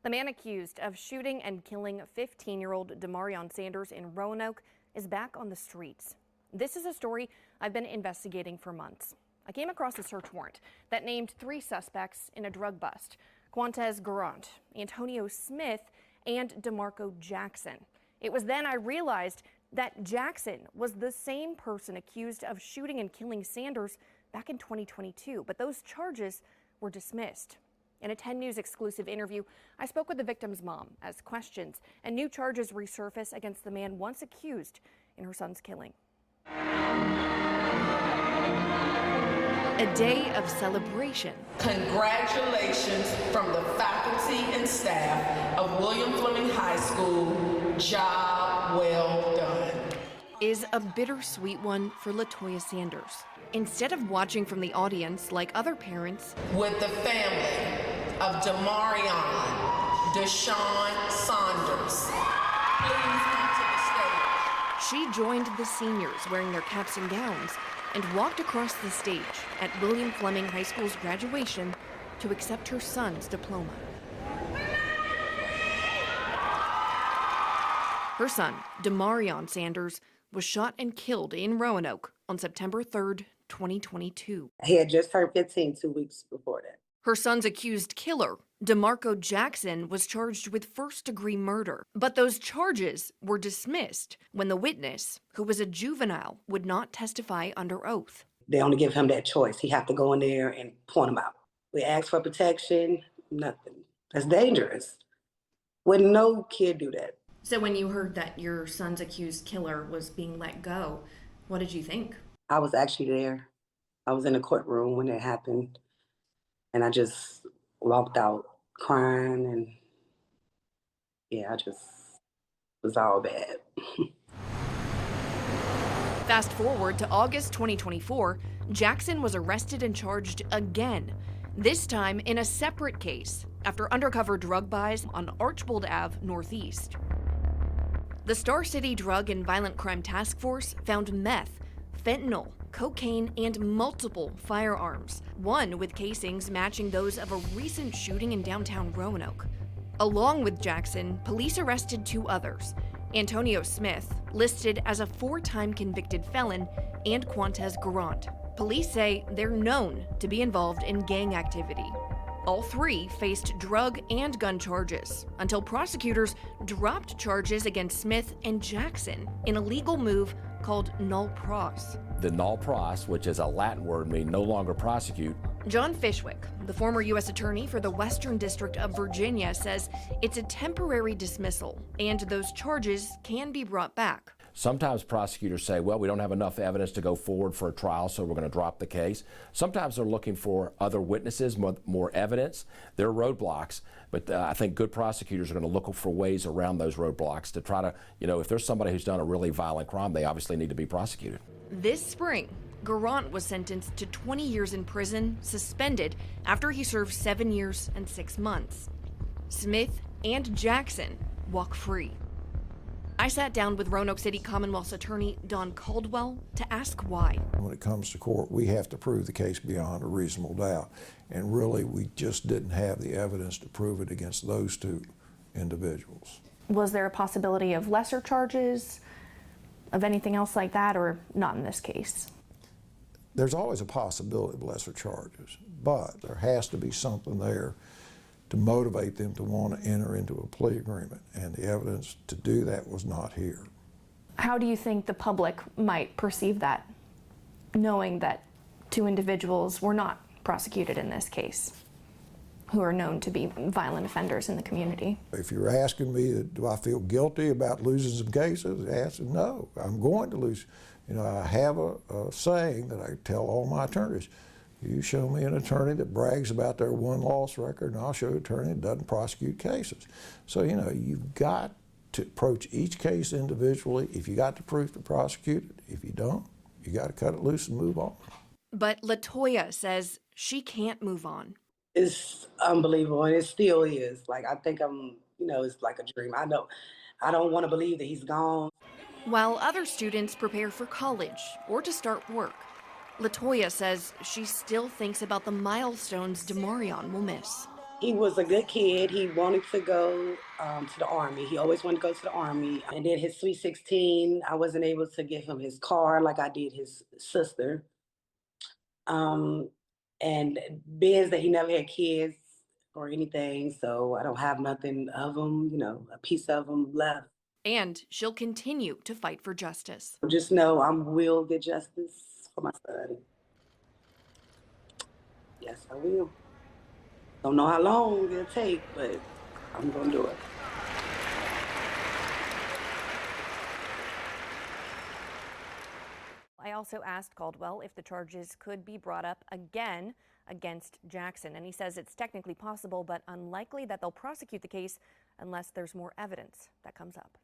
The man accused of shooting and killing 15-year-old Demarion Sanders in Roanoke is back on the streets. This is a story I've been investigating for months. I came across a search warrant that named 3 suspects in a drug bust: Quantez Garant, Antonio Smith, and DeMarco Jackson. It was then I realized that Jackson was the same person accused of shooting and killing Sanders back in 2022, but those charges were dismissed. In a 10 News exclusive interview, I spoke with the victim's mom as questions and new charges resurface against the man once accused in her son's killing. A day of celebration. Congratulations from the faculty and staff of William Fleming High School. Job well done. Is a bittersweet one for Latoya Sanders. Instead of watching from the audience like other parents, with the family of Demarion Sanders, please come to the stage. She joined the seniors wearing their caps and gowns and walked across the stage at William Fleming High School's graduation to accept her son's diploma. Her son, Demarion Sanders, was shot and killed in Roanoke on September 3rd, 2022. He had just turned 15 2 weeks before that. Her son's accused killer, DeMarco Jackson, was charged with first-degree murder. But those charges were dismissed when the witness, who was a juvenile, would not testify under oath. They only give him that choice. He have to go in there and point him out. We asked for protection, nothing. That's dangerous. Wouldn't no kid do that. So when you heard that your son's accused killer was being let go, what did you think? I was actually there. I was in the courtroom when it happened, and I just walked out crying, and yeah, I just was all bad. Fast forward to August 2024, Jackson was arrested and charged again, this time in a separate case after undercover drug buys on Archbold Ave Northeast. The Star City Drug and Violent Crime Task Force found meth, fentanyl, cocaine, and multiple firearms, one with casings matching those of a recent shooting in downtown Roanoke. Along with Jackson, police arrested 2 others: Antonio Smith, listed as a 4-time convicted felon, and Quantez Garant. Police say they're known to be involved in gang activity. All 3 faced drug and gun charges until prosecutors dropped charges against Smith and Jackson in a legal move called null pros. The null pros, which is a Latin word meaning no longer prosecute. John Fishwick, the former U.S. Attorney for the Western District of Virginia, says it's a temporary dismissal and those charges can be brought back. Sometimes prosecutors say, well, we don't have enough evidence to go forward for a trial, so we're going to drop the case. Sometimes they're looking for other witnesses, more evidence. There are roadblocks, but I think good prosecutors are going to look for ways around those roadblocks to try to, if there's somebody who's done a really violent crime, they obviously need to be prosecuted. This spring, Garant was sentenced to 20 years in prison, suspended after he served 7 years and 6 months. Smith and Jackson walk free. I sat down with Roanoke City Commonwealth's attorney, Don Caldwell, to ask why. When it comes to court, we have to prove the case beyond a reasonable doubt. And really, we just didn't have the evidence to prove it against those 2 individuals. Was there a possibility of lesser charges, of anything else like that, or not in this case? There's always a possibility of lesser charges, but there has to be something there to motivate them to want to enter into a plea agreement, and the evidence to do that was not here. How do you think the public might perceive that, knowing that 2 individuals were not prosecuted in this case, who are known to be violent offenders in the community? If you're asking me, do I feel guilty about losing some cases? The answer is no. I'm going to lose. I have a saying that I tell all my attorneys: you show me an attorney that brags about their 1-loss record, and I'll show you an attorney that doesn't prosecute cases. So, you've got to approach each case individually. If you got the proof to prosecute it, if you don't, you got to cut it loose and move on. But Latoya says she can't move on. It's unbelievable, and it still is. I think it's like a dream. I don't want to believe that he's gone. While other students prepare for college or to start work, Latoya says she still thinks about the milestones Demarion will miss. He was a good kid. He wanted to go to the Army. He always wanted to go to the Army. And then his Sweet 16, I wasn't able to give him his car like I did his sister. Um, and being that he never had kids or anything, so I don't have nothing of him, a piece of him left. And she'll continue to fight for justice. Just know I will get justice for my son. Yes, I will. Don't know how long it'll take, but I'm gonna do it. I also asked Caldwell if the charges could be brought up again against Jackson, and he says it's technically possible, but unlikely that they'll prosecute the case unless there's more evidence that comes up.